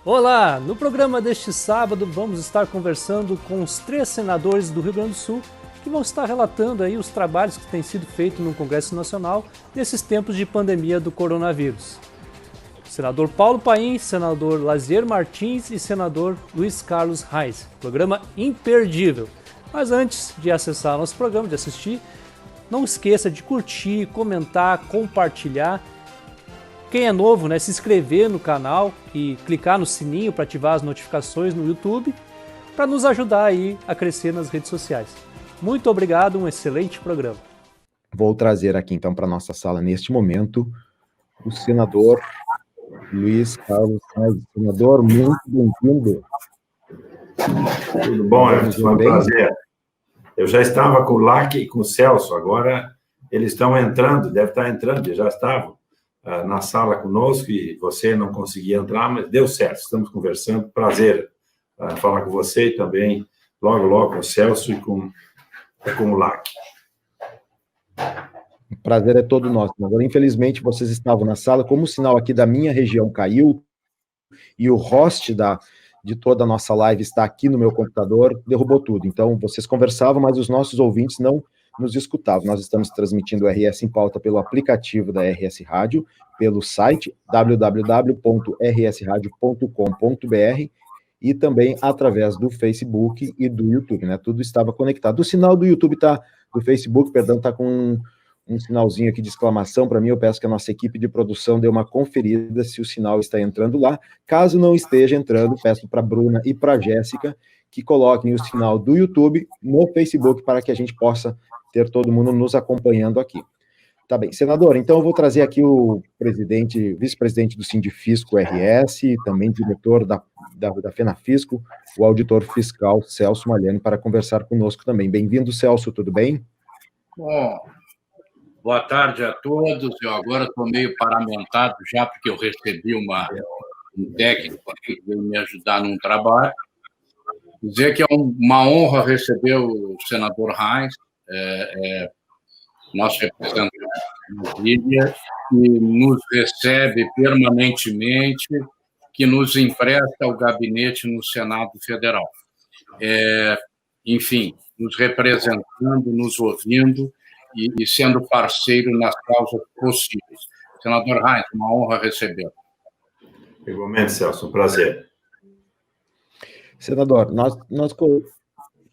Olá! No programa deste sábado vamos estar conversando com os 3 senadores do Rio Grande do Sul que vão estar relatando aí os trabalhos que têm sido feitos no Congresso Nacional nesses tempos de pandemia do coronavírus. Senador Paulo Paim, senador Lazier Martins e senador Luiz Carlos Reis. Programa imperdível. Mas antes de acessar nosso programa, de assistir, não esqueça de curtir, comentar, compartilhar. Quem é novo, se inscrever no canal e clicar no sininho para ativar as notificações no YouTube, para nos ajudar aí a crescer nas redes sociais. Muito obrigado, um excelente programa. Vou trazer aqui então para nossa sala neste momento o senador Luiz Carlos Reis. Senador, muito bem-vindo. Tudo bom, Everton? Foi um prazer. Eu já estava com o LAC e com o Celso, agora eles estão entrando, deve estar entrando, já estavam na sala conosco e você não conseguia entrar, mas deu certo, estamos conversando, prazer falar com você e também, logo com o Celso e com o LAC. O prazer é todo nosso. Agora, infelizmente, vocês estavam na sala, como o sinal aqui da minha região caiu e o host de toda a nossa live está aqui no meu computador, derrubou tudo. Então, vocês conversavam, mas os nossos ouvintes não nos escutavam. Nós estamos transmitindo o RS em Pauta pelo aplicativo da RS Rádio, pelo site www.rsradio.com.br e também através do Facebook e do YouTube, Tudo estava conectado. O sinal do YouTube do Facebook, está com um sinalzinho aqui de exclamação para mim. Eu peço que a nossa equipe de produção dê uma conferida se o sinal está entrando lá. Caso não esteja entrando, peço para a Bruna e para a Jéssica que coloquem o sinal do YouTube no Facebook para que a gente possa ter todo mundo nos acompanhando aqui. Tá bem, senador, então eu vou trazer aqui o vice-presidente do Sindifisco RS, também diretor da FENAFisco, o auditor fiscal Celso Malhani, para conversar conosco também. Bem-vindo, Celso, tudo bem? Bom, boa tarde a todos. Eu agora estou meio paramentado já, porque eu recebi um técnico aqui que veio me ajudar num trabalho. Dizer que é uma honra receber o senador Reis, nosso representante na Brasília, que nos recebe permanentemente, que nos empresta o gabinete no Senado Federal. Enfim, nos representando, nos ouvindo e sendo parceiro nas causas possíveis. Senador Reis, uma honra recebê-lo. Igualmente, Celso, um prazer. Senador, nós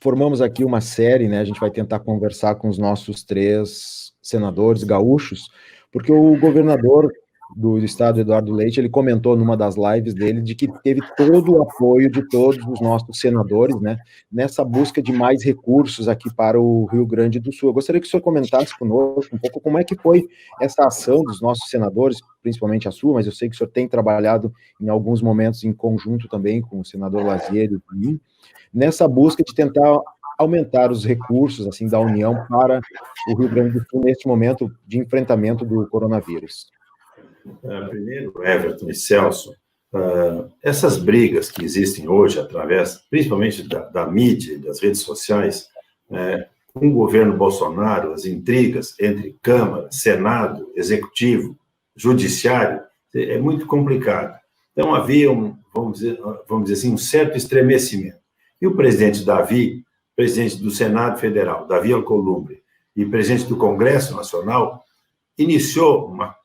formamos aqui uma série, a gente vai tentar conversar com os nossos 3 senadores gaúchos, porque o governador do estado, Eduardo Leite, ele comentou numa das lives dele de que teve todo o apoio de todos os nossos senadores, nessa busca de mais recursos aqui para o Rio Grande do Sul. Eu gostaria que o senhor comentasse conosco um pouco como é que foi essa ação dos nossos senadores, principalmente a sua, mas eu sei que o senhor tem trabalhado em alguns momentos em conjunto também com o senador Lazier e o Paim, nessa busca de tentar aumentar os recursos da União para o Rio Grande do Sul neste momento de enfrentamento do coronavírus. Primeiro, Everton e Celso, essas brigas que existem hoje, principalmente da mídia e das redes sociais, com o governo Bolsonaro, as intrigas entre Câmara, Senado, Executivo, Judiciário, é muito complicado. Então, havia vamos dizer assim, um certo estremecimento. E o presidente Davi, presidente do Senado Federal, Davi Alcolumbre, e presidente do Congresso Nacional, iniciou uma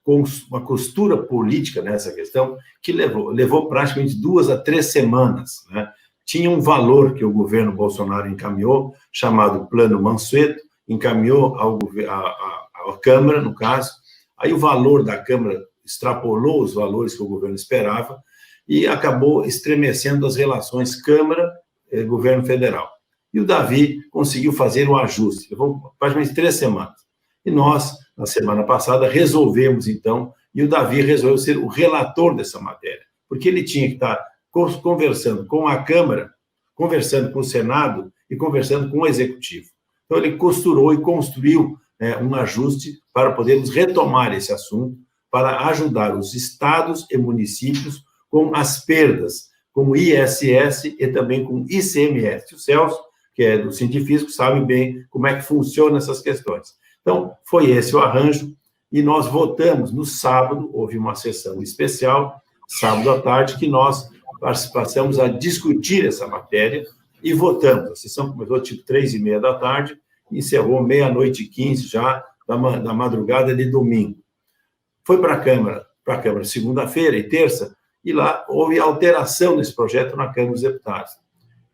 costura política nessa questão que levou praticamente 2 a 3 semanas. Tinha um valor que o governo Bolsonaro encaminhou, chamado Plano Mansueto, encaminhou à Câmara, no caso. Aí o valor da Câmara extrapolou os valores que o governo esperava e acabou estremecendo as relações Câmara-Governo Federal. E o Davi conseguiu fazer um ajuste, levou praticamente 3 semanas. E nós, na semana passada, resolvemos, então, e o Davi resolveu ser o relator dessa matéria, porque ele tinha que estar conversando com a Câmara, conversando com o Senado e conversando com o Executivo. Então, ele costurou e construiu um ajuste para podermos retomar esse assunto, para ajudar os estados e municípios com as perdas, com o ISS e também com o ICMS. O Celso, que é do Sindifisco, sabe bem como é que funcionam essas questões. Então, foi esse o arranjo, e nós votamos no sábado, houve uma sessão especial, sábado à tarde, que nós passamos a discutir essa matéria e votamos. A sessão começou tipo 3h30 da tarde, e encerrou 00:15 já da madrugada de domingo. Foi para a Câmara segunda-feira e terça, e lá houve alteração nesse projeto na Câmara dos Deputados.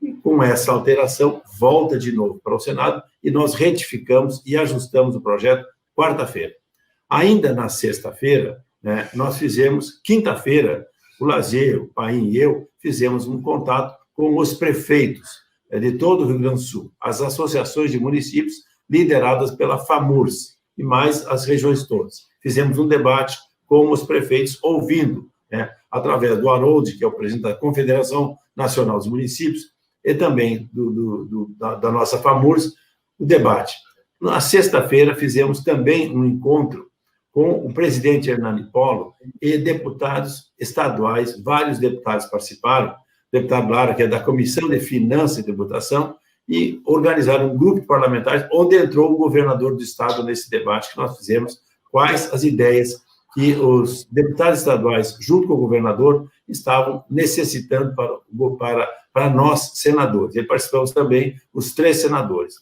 E com essa alteração, volta de novo para o Senado, e nós retificamos e ajustamos o projeto quarta-feira. Ainda na sexta-feira, né, nós fizemos, quinta-feira, o Lazier, o Paim e eu fizemos um contato com os prefeitos de todo o Rio Grande do Sul, as associações de municípios lideradas pela FAMURS, e mais as regiões todas. Fizemos um debate com os prefeitos, ouvindo, né, através do Harold, que é o presidente da Confederação Nacional dos Municípios, e também da nossa FAMURS, o debate. Na sexta-feira, fizemos também um encontro com o presidente Hernani Polo e deputados estaduais, vários deputados participaram, o deputado Lara, que é da Comissão de Finanças e Tributação, e organizaram um grupo de parlamentares, onde entrou o governador do estado nesse debate que nós fizemos, quais as ideias que os deputados estaduais, junto com o governador, estavam necessitando para nós, senadores. E participamos também os 3 senadores.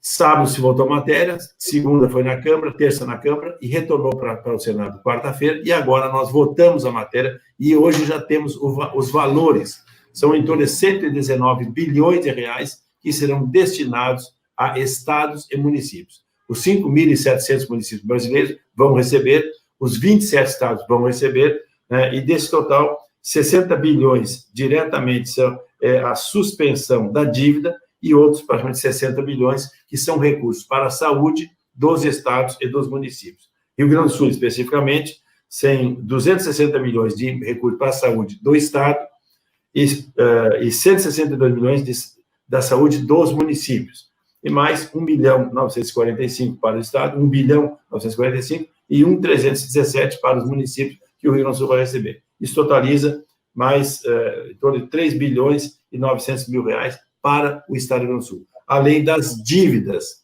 Sábado se votou a matéria, segunda foi na Câmara, terça na Câmara, e retornou para o Senado quarta-feira, e agora nós votamos a matéria, e hoje já temos os valores. São em torno de 119 bilhões de reais que serão destinados a estados e municípios. Os 5.700 municípios brasileiros vão receber, os 27 estados vão receber, né, e desse total, 60 bilhões diretamente são a suspensão da dívida, e outros, praticamente 60 bilhões, que são recursos para a saúde dos estados e dos municípios. Rio Grande do Sul, especificamente, tem 260 milhões de recursos para a saúde do estado e 162 milhões da saúde dos municípios. E mais 1.945 para o estado, 1.945 e 1.317 para os municípios que o Rio Grande do Sul vai receber. Isso totaliza mais em torno de 3 bilhões e 900 mil reais para o estado do Rio Grande do Sul. Além das dívidas,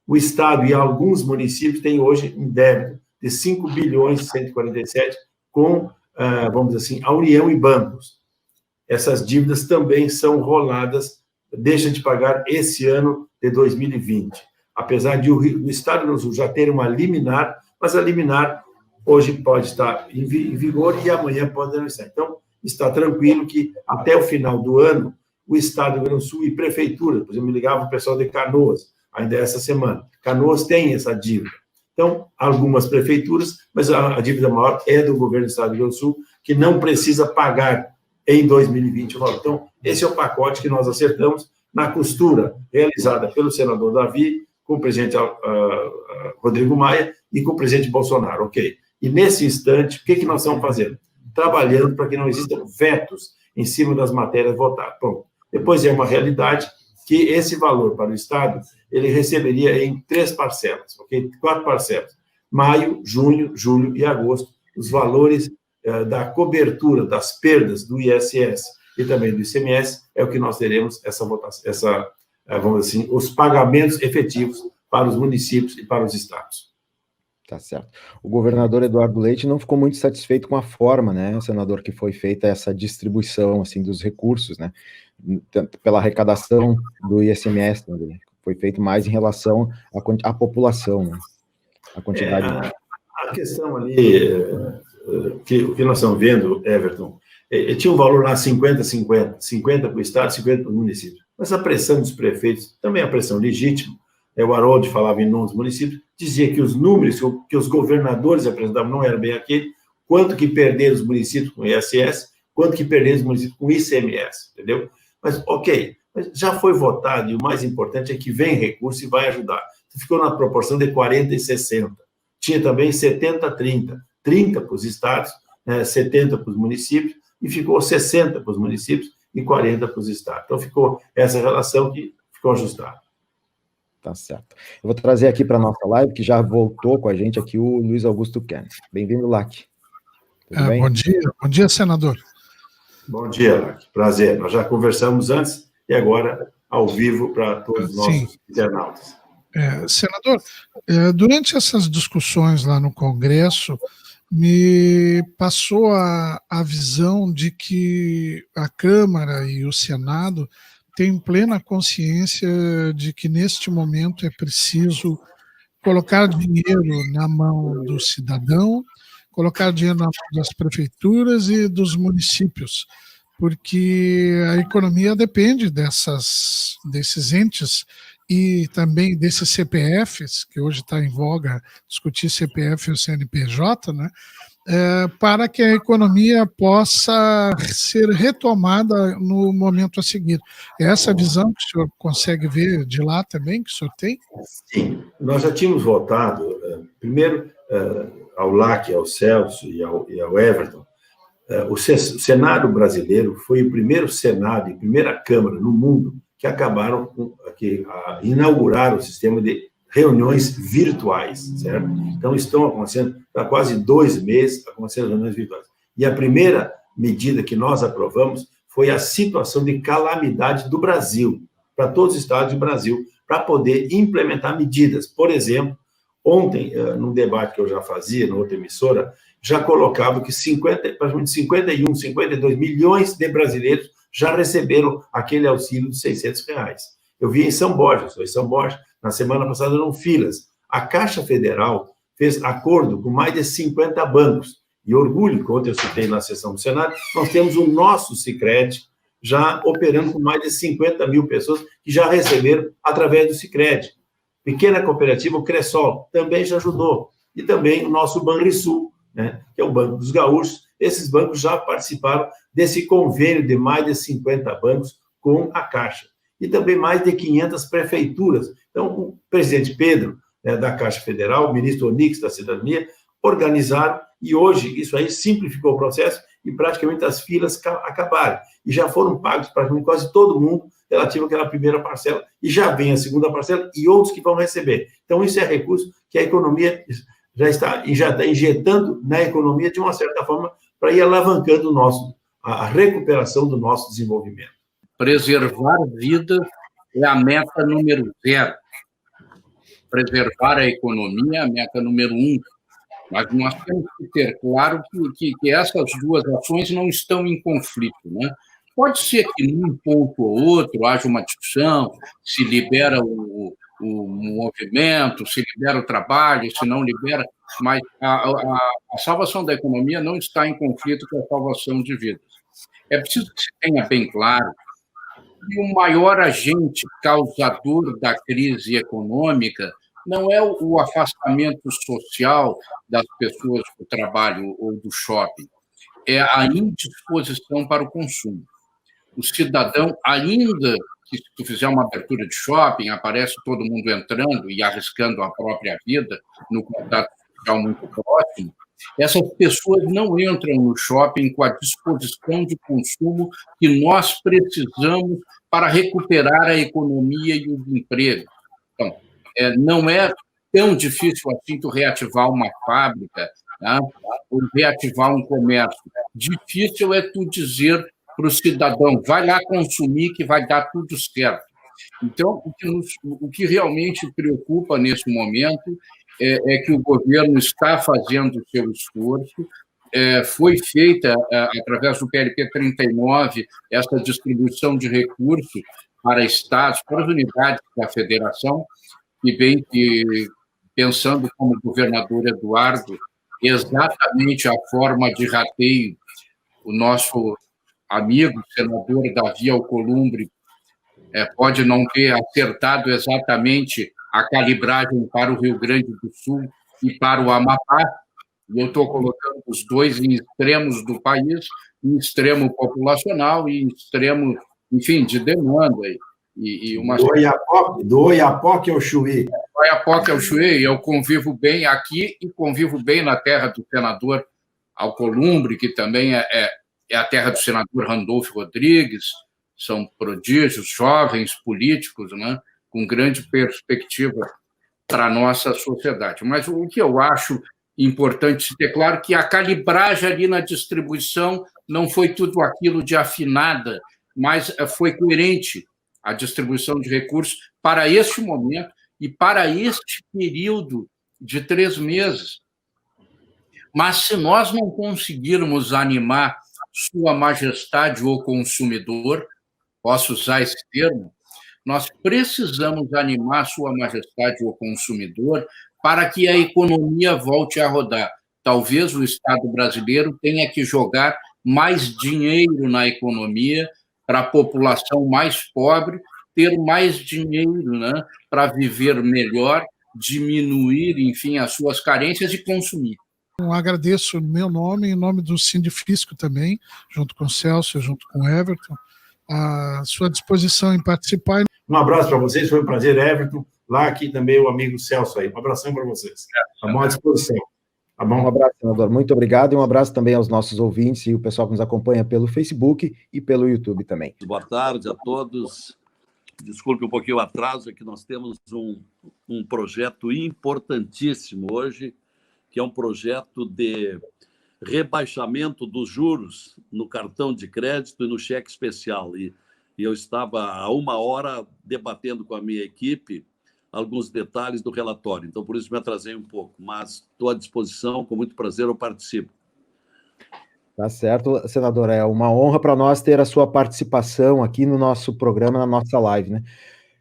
o estado e alguns municípios têm hoje um débito de 5 bilhões e 147 com, vamos dizer assim, a União e bancos. Essas dívidas também são roladas, deixam de pagar esse ano de 2020. Apesar de o estado do Rio Grande do Sul já ter uma liminar, mas a liminar hoje pode estar em vigor e amanhã pode não estar. Então, está tranquilo que até o final do ano, o estado do Rio Grande do Sul e prefeitura, por exemplo, me ligava o pessoal de Canoas, ainda essa semana. Canoas tem essa dívida. Então, algumas prefeituras, mas a dívida maior é do governo do estado do Rio Grande do Sul, que não precisa pagar em 2020. Então, esse é o pacote que nós acertamos na costura realizada pelo senador Davi, com o presidente Rodrigo Maia e com o presidente Bolsonaro, ok? E nesse instante, o que nós estamos fazendo? Trabalhando para que não existam vetos em cima das matérias votadas. Bom, depois é uma realidade que esse valor para o Estado, ele receberia em 3 parcelas, ok? 4 parcelas. Maio, junho, julho e agosto, os valores da cobertura das perdas do ISS e também do ICMS é o que nós teremos essa votação, vamos dizer assim, os pagamentos efetivos para os municípios e para os estados. Tá certo. O governador Eduardo Leite não ficou muito satisfeito com a forma, né, senador, que foi feita essa distribuição, assim, dos recursos, né, pela arrecadação do ICMS, né, foi feito mais em relação à população, né, a quantidade... A questão ali, o que nós estamos vendo, Everton, tinha um valor lá 50-50, 50 para o Estado, 50 para o município. Mas a pressão dos prefeitos, também a pressão legítima, o Harold falava em nome dos municípios, dizia que os números que os governadores apresentavam não eram bem aquele, quanto que perderam os municípios com ISS, quanto que perderam os municípios com ICMS, entendeu? Mas, ok, mas já foi votado, e o mais importante é que vem recurso e vai ajudar. Ficou na proporção de 40 e 60. Tinha também 70-30, 30 para os estados, 70 para os municípios, e ficou 60 para os municípios e 40 para os estados. Então, ficou essa relação que ficou ajustada. Tá certo. Eu vou trazer aqui para a nossa live, que já voltou com a gente aqui, o Luiz Augusto Kenner. Bem-vindo, Lac. Tudo bem? Bom dia, senador. Bom dia, Lac. Prazer. Nós já conversamos antes e agora ao vivo para todos os nossos internautas. Senador, durante essas discussões lá no Congresso, me passou a visão de que a Câmara e o Senado têm plena consciência de que, neste momento, é preciso colocar dinheiro na mão do cidadão, colocar dinheiro na mão das prefeituras e dos municípios, porque a economia depende desses entes e também desses CPFs, que hoje está em voga discutir CPF e o CNPJ, né? Para que a economia possa ser retomada no momento a seguir. É essa visão que o senhor consegue ver de lá também, que o senhor tem? Sim, nós já tínhamos votado, primeiro, ao LAC, ao Celso e ao Everton. O Senado brasileiro foi o primeiro Senado e primeira Câmara no mundo que acabaram inauguraram o sistema de reuniões virtuais, certo? Então, estão acontecendo, há quase 2 meses, acontecendo reuniões virtuais. E a primeira medida que nós aprovamos foi a situação de calamidade do Brasil, para todos os estados do Brasil, para poder implementar medidas. Por exemplo, ontem, num debate que eu já fazia, na outra emissora, já colocava que praticamente 51, 52 milhões de brasileiros já receberam aquele auxílio de R$600. Eu vi em São Borja, sou em São Borja, na semana passada eram filas. A Caixa Federal fez acordo com mais de 50 bancos. E orgulho, quando eu citei na sessão do Senado, nós temos o nosso Sicredi já operando com mais de 50 mil pessoas que já receberam através do Sicredi. Pequena cooperativa, o Cressol, também já ajudou. E também o nosso Banrisul, né, que é o Banco dos Gaúchos. Esses bancos já participaram desse convênio de mais de 50 bancos com a Caixa. E também mais de 500 prefeituras. Então, o presidente Pedro, né, da Caixa Federal, o ministro Onix da Cidadania, organizaram, e hoje isso aí simplificou o processo e praticamente as filas acabaram. E já foram pagos praticamente quase todo mundo relativo àquela primeira parcela, e já vem a segunda parcela e outros que vão receber. Então, isso é recurso que a economia já está injetando na economia de uma certa forma para ir alavancando a recuperação do nosso desenvolvimento. Preservar vidas é a meta número 0. Preservar a economia é a meta número 1. Mas nós temos que ter claro que essas duas ações não estão em conflito, né? Pode ser que num ponto ou outro haja uma discussão, se libera o movimento, se libera o trabalho, se não libera, mas a salvação da economia não está em conflito com a salvação de vidas. É preciso que se tenha bem claro que o maior agente causador da crise econômica não é o afastamento social das pessoas do trabalho ou do shopping, é a indisposição para o consumo. O cidadão, ainda que se tu fizer uma abertura de shopping, aparece todo mundo entrando e arriscando a própria vida no contato social muito próximo, essas pessoas não entram no shopping com a disposição de consumo que nós precisamos para recuperar a economia e os empregos. Então, não é tão difícil assim tu reativar uma fábrica, né, ou reativar um comércio. Difícil é tu dizer para o cidadão, vai lá consumir que vai dar tudo certo. Então, o que realmente preocupa nesse momento é que o governo está fazendo o seu esforço, foi feita, através do PLP 39, essa distribuição de recursos para estados, para as unidades da federação, que vem pensando como governador Eduardo, exatamente a forma de rateio. O nosso amigo, senador Davi Alcolumbre, pode não ter acertado exatamente a calibragem para o Rio Grande do Sul e para o Amapá, e eu estou colocando os dois em extremos do país, em extremo populacional e em extremo, enfim, de demanda. Do Oiapoque ao Chuí. Do Oiapoque ao Chuí, eu convivo bem aqui e convivo bem na terra do senador Alcolumbre, que também é a terra do senador Randolfo Rodrigues, são prodígios, jovens políticos, né, com grande perspectiva para a nossa sociedade. Mas o que eu acho importante ter claro que a calibragem ali na distribuição não foi tudo aquilo de afinada, mas foi coerente a distribuição de recursos para este momento e para este período de 3 meses. Mas se nós não conseguirmos animar Sua Majestade o consumidor, posso usar esse termo, nós precisamos animar Sua Majestade o consumidor para que a economia volte a rodar. Talvez o Estado brasileiro tenha que jogar mais dinheiro na economia para a população mais pobre ter mais dinheiro, né, para viver melhor, diminuir, enfim, as suas carências e consumir. Agradeço em meu nome, em nome do Sindifisco também, junto com o Celso, junto com o Everton, à sua disposição em participar. Um abraço para vocês, foi um prazer, Everton. Lá aqui também o amigo Celso aí. Um abração para vocês. Tá bom, à disposição. Tá bom? Um abraço, senador. Muito obrigado e um abraço também aos nossos ouvintes e o pessoal que nos acompanha pelo Facebook e pelo YouTube também. Boa tarde a todos. Desculpe um pouquinho o atraso, é que nós temos um projeto importantíssimo hoje, que é um projeto de rebaixamento dos juros no cartão de crédito e no cheque especial. E eu estava há 1 hora debatendo com a minha equipe alguns detalhes do relatório. Então, por isso me atrasei um pouco, mas estou à disposição, com muito prazer eu participo. Tá certo, senador. É uma honra para nós ter a sua participação aqui no nosso programa, na nossa live, né?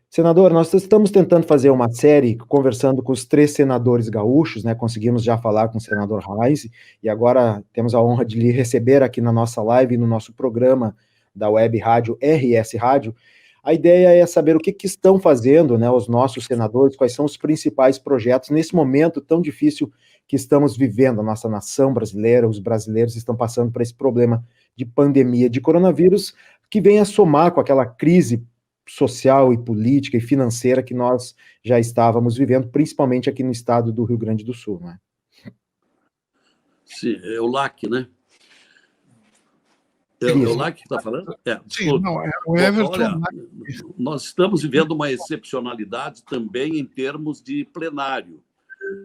Senador, nós estamos tentando fazer uma série conversando com os 3 senadores gaúchos, né? Conseguimos já falar com o senador Reis e agora temos a honra de lhe receber aqui na nossa live, no nosso programa da web rádio RS Rádio. A ideia é saber o que estão fazendo, né, os nossos senadores, quais são os principais projetos nesse momento tão difícil que estamos vivendo, a nossa nação brasileira, os brasileiros estão passando por esse problema de pandemia de coronavírus, que vem a somar com aquela crise social e política e financeira que nós já estávamos vivendo, principalmente aqui no estado do Rio Grande do Sul, né? Sim, é o LAC, né? É o LAC que está falando? Sim, não, é o Everton. Olha, nós estamos vivendo uma excepcionalidade também em termos de plenário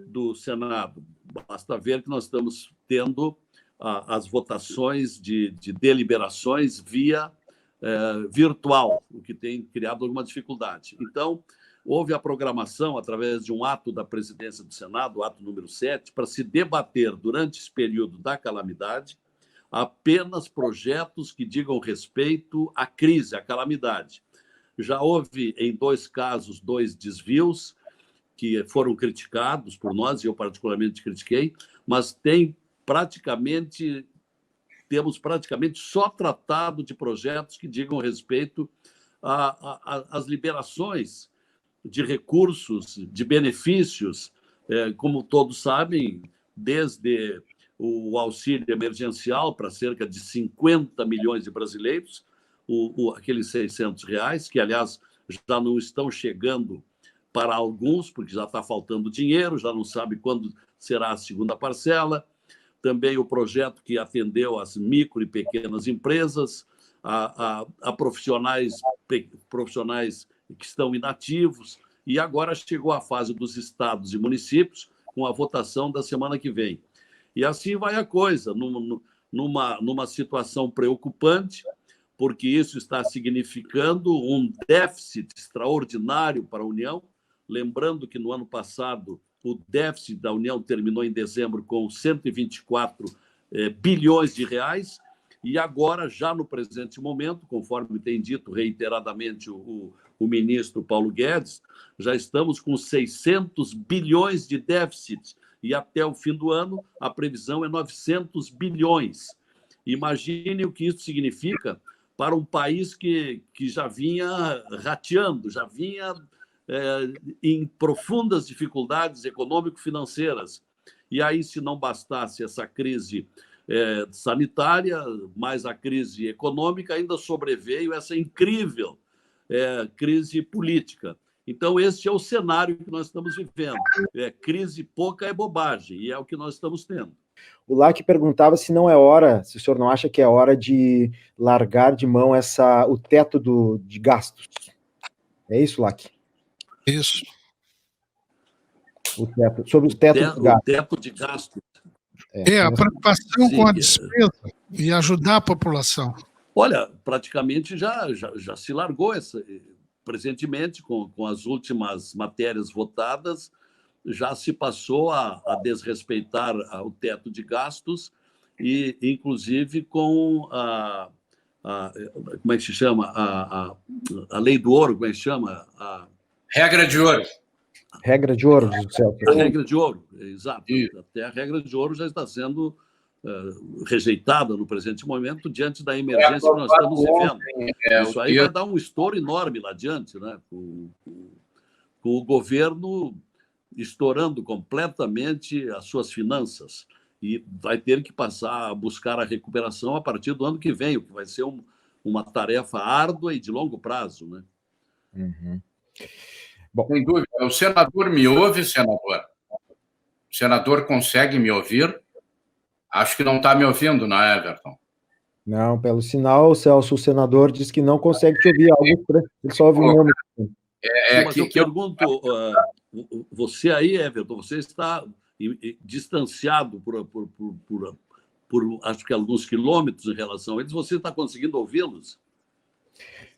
do Senado. Basta ver que nós estamos tendo as votações de deliberações via virtual, o que tem criado alguma dificuldade. Então, houve a programação, através de um ato da presidência do Senado, o ato número 7, para se debater, durante esse período da calamidade, apenas projetos que digam respeito à crise, à calamidade. Já houve, em 2 casos, 2 desvios que foram criticados por nós, e eu particularmente critiquei, mas temos praticamente só tratado de projetos que digam respeito às liberações de recursos, de benefícios, como todos sabem, desde o auxílio emergencial para cerca de 50 milhões de brasileiros, aqueles R$600, que, aliás, já não estão chegando para alguns, porque já está faltando dinheiro, já não sabe quando será a segunda parcela. Também o projeto que atendeu às micro e pequenas empresas, a profissionais que estão inativos, e agora chegou a fase dos estados e municípios, com a votação da semana que vem. E assim vai a coisa, numa situação preocupante, porque isso está significando um déficit extraordinário para a União. Lembrando que no ano passado o déficit da União terminou em dezembro com 124 bilhões de reais, e agora, já no presente momento, conforme tem dito reiteradamente o ministro Paulo Guedes, já estamos com 600 bilhões de déficit, e até o fim do ano a previsão é 900 bilhões. Imagine o que isso significa para um país que já vinha rateando, já vinha em profundas dificuldades econômico-financeiras. E aí, se não bastasse essa crise sanitária, mais a crise econômica, ainda sobreveio essa incrível crise política. Então, esse é o cenário que nós estamos vivendo. Crise pouca é bobagem, e é o que nós estamos tendo. O LAC perguntava se não é hora, se o senhor não acha que é hora de largar de mão o teto de gastos. É isso, LAC? Isso. Sobre o teto de gastos. O teto de gastos. A preocupação com a despesa e ajudar a população. Olha, praticamente já se largou presentemente, com as últimas matérias votadas, já se passou a desrespeitar o teto de gastos e, inclusive, com como é que se chama? A lei do ouro, como é que se chama? Regra de ouro. Regra de ouro, Celso. A regra de ouro, exato. Até a regra de ouro já está sendo rejeitada no presente momento diante da emergência que nós estamos vivendo. Isso aí vai dar um estouro enorme lá adiante, né? Com o governo estourando completamente as suas finanças e vai ter que passar a buscar a recuperação a partir do ano que vem, o que vai ser uma tarefa árdua e de longo prazo, né? Uhum. Bom, sem dúvida. O senador me ouve, senador? O senador consegue me ouvir? Acho que não está me ouvindo, não é, Everton? Não, pelo sinal, Celso, o senador diz que não consegue te ouvir. Ele só ouve o meu. Mas eu pergunto, você aí, Everton, você está distanciado por acho que alguns quilômetros em relação a eles, você está conseguindo ouvi-los?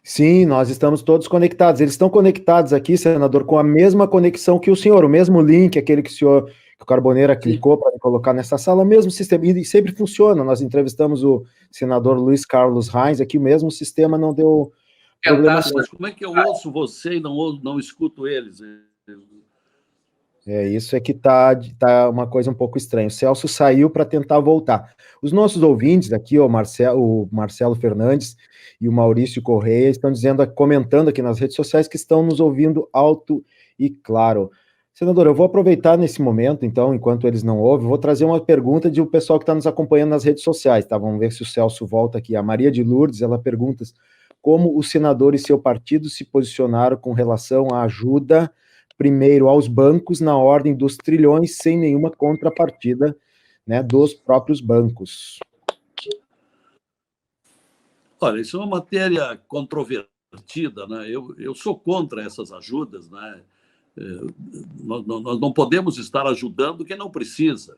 Sim, nós estamos todos conectados. Eles estão conectados aqui, senador, com a mesma conexão que o senhor, o mesmo link, aquele que o Carboneira clicou para colocar nessa sala, o mesmo sistema, e sempre funciona. Nós entrevistamos o senador Luiz Carlos Reis, aqui o mesmo sistema não deu problema. Mas como é que eu ouço você e não escuto eles? Isso é que tá uma coisa um pouco estranha. O Celso saiu para tentar voltar. Os nossos ouvintes aqui, o Marcelo Fernandes e o Maurício Correia, estão comentando aqui nas redes sociais que estão nos ouvindo alto e claro. Senador, eu vou aproveitar nesse momento, então, enquanto eles não ouvem, vou trazer uma pergunta de um pessoal que está nos acompanhando nas redes sociais, tá? Vamos ver se o Celso volta aqui. A Maria de Lourdes, ela pergunta como o senador e seu partido se posicionaram com relação à ajuda, primeiro, aos bancos, na ordem dos trilhões, sem nenhuma contrapartida, né, dos próprios bancos. Olha, isso é uma matéria controvertida, né? Eu sou contra essas ajudas, né? Nós não podemos estar ajudando quem não precisa.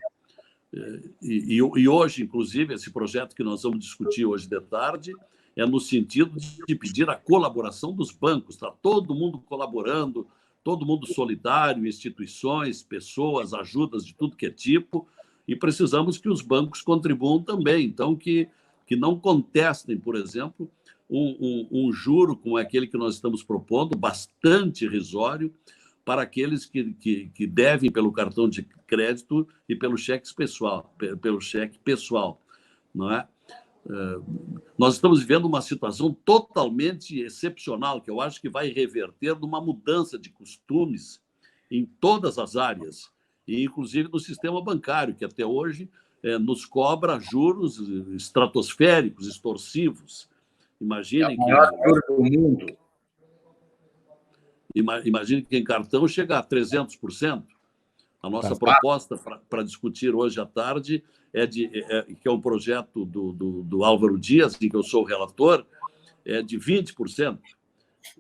E hoje, inclusive, esse projeto que nós vamos discutir hoje de tarde é no sentido de pedir a colaboração dos bancos. Está todo mundo colaborando, todo mundo solidário, instituições, pessoas, ajudas de tudo que é tipo, e precisamos que os bancos contribuam também. Então, que não contestem, por exemplo, um juro como aquele que nós estamos propondo, bastante irrisório, para aqueles que devem pelo cartão de crédito e pelo cheque pessoal, não é? Nós estamos vivendo uma situação totalmente excepcional, que eu acho que vai reverter numa mudança de costumes em todas as áreas, e inclusive no sistema bancário, que até hoje nos cobra juros estratosféricos, extorsivos. Imaginem que... É o maior juro do mundo. Imagine que em cartão chega a 300%. A nossa proposta para discutir hoje à tarde que é um projeto do Álvaro Dias, em que eu sou o relator, é de 20%.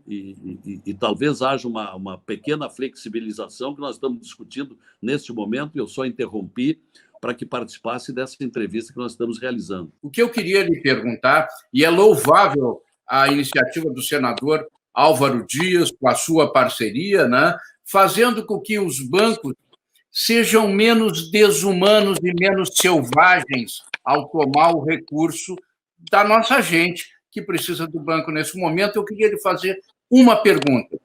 E talvez haja uma pequena flexibilização que nós estamos discutindo neste momento, e eu só interrompi para que participasse dessa entrevista que nós estamos realizando. O que eu queria lhe perguntar, e é louvável a iniciativa do senador Álvaro Dias, com a sua parceria, né, fazendo com que os bancos sejam menos desumanos e menos selvagens ao tomar o recurso da nossa gente, que precisa do banco nesse momento. Eu queria lhe fazer uma pergunta.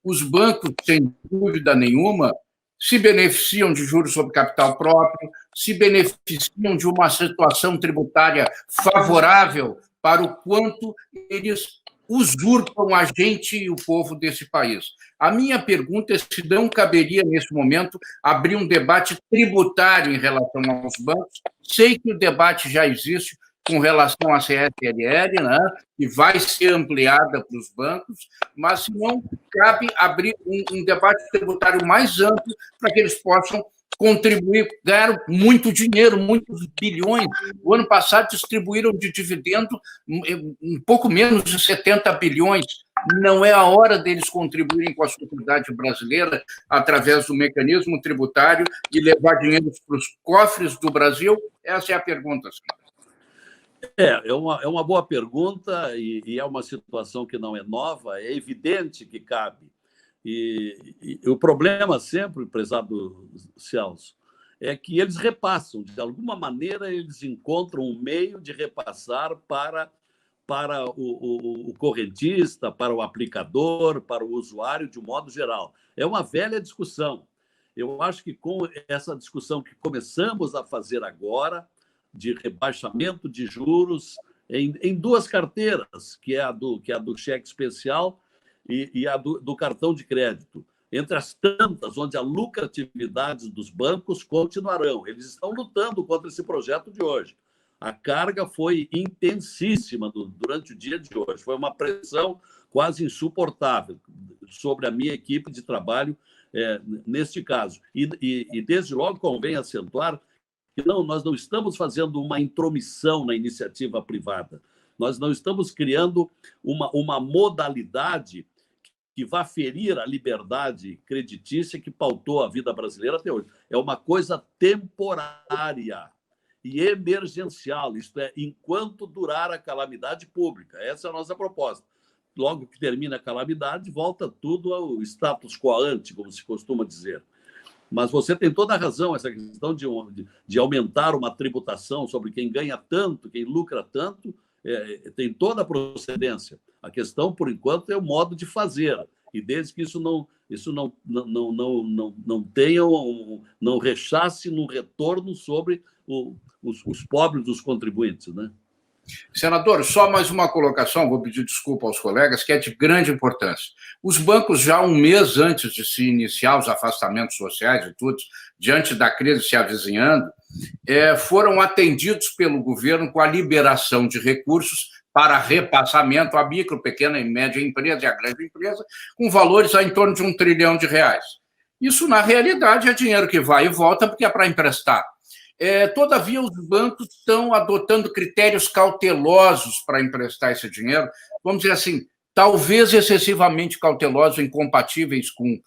Os bancos, sem dúvida nenhuma, se beneficiam de juros sobre capital próprio, se beneficiam de uma situação tributária favorável para o quanto eles usurpam a gente e o povo desse país. A minha pergunta é se não caberia, nesse momento, abrir um debate tributário em relação aos bancos. Sei que o debate já existe com relação à CSLL, né, que vai ser ampliada para os bancos, mas se não, cabe abrir um debate tributário mais amplo para que eles possam contribuir, ganharam muito dinheiro, muitos bilhões. O ano passado distribuíram de dividendo um pouco menos de 70 bilhões. Não é a hora deles contribuírem com a sociedade brasileira através do mecanismo tributário e levar dinheiro para os cofres do Brasil? Essa é a pergunta, senhor. É uma boa pergunta e é uma situação que não é nova, é evidente que cabe. E o problema sempre, prezado Celso, é que eles repassam, de alguma maneira eles encontram um meio de repassar para o correntista, para o aplicador, para o usuário, de um modo geral. É uma velha discussão. Eu acho que com essa discussão que começamos a fazer agora, de rebaixamento de juros em duas carteiras, que é a do cheque especial e a do cartão de crédito, entre as tantas, onde a lucratividade dos bancos continuarão. Eles estão lutando contra esse projeto de hoje. A carga foi intensíssima durante o dia de hoje. Foi uma pressão quase insuportável sobre a minha equipe de trabalho neste caso. E, desde logo, convém acentuar que nós não estamos fazendo uma intromissão na iniciativa privada. Nós não estamos criando uma modalidade que vá ferir a liberdade creditícia que pautou a vida brasileira até hoje. É uma coisa temporária e emergencial, isto é, enquanto durar a calamidade pública. Essa é a nossa proposta. Logo que termina a calamidade, volta tudo ao status quo ante, como se costuma dizer. Mas você tem toda a razão, essa questão de aumentar uma tributação sobre quem ganha tanto, quem lucra tanto, tem toda a procedência. A questão, por enquanto, é o modo de fazer. E desde que isso não tenha, não rechace no retorno sobre os pobres dos contribuintes, né? Senador, só mais uma colocação, vou pedir desculpa aos colegas, que é de grande importância. Os bancos, já um mês antes de se iniciar os afastamentos sociais e tudo, diante da crise se avizinhando, foram atendidos pelo governo com a liberação de recursos para repassamento à micro, pequena e média empresa e à grande empresa, com valores em torno de R$1 trilhão. Isso, na realidade, é dinheiro que vai e volta, porque é para emprestar. Todavia, os bancos estão adotando critérios cautelosos para emprestar esse dinheiro, vamos dizer assim, talvez excessivamente cautelosos, incompatíveis com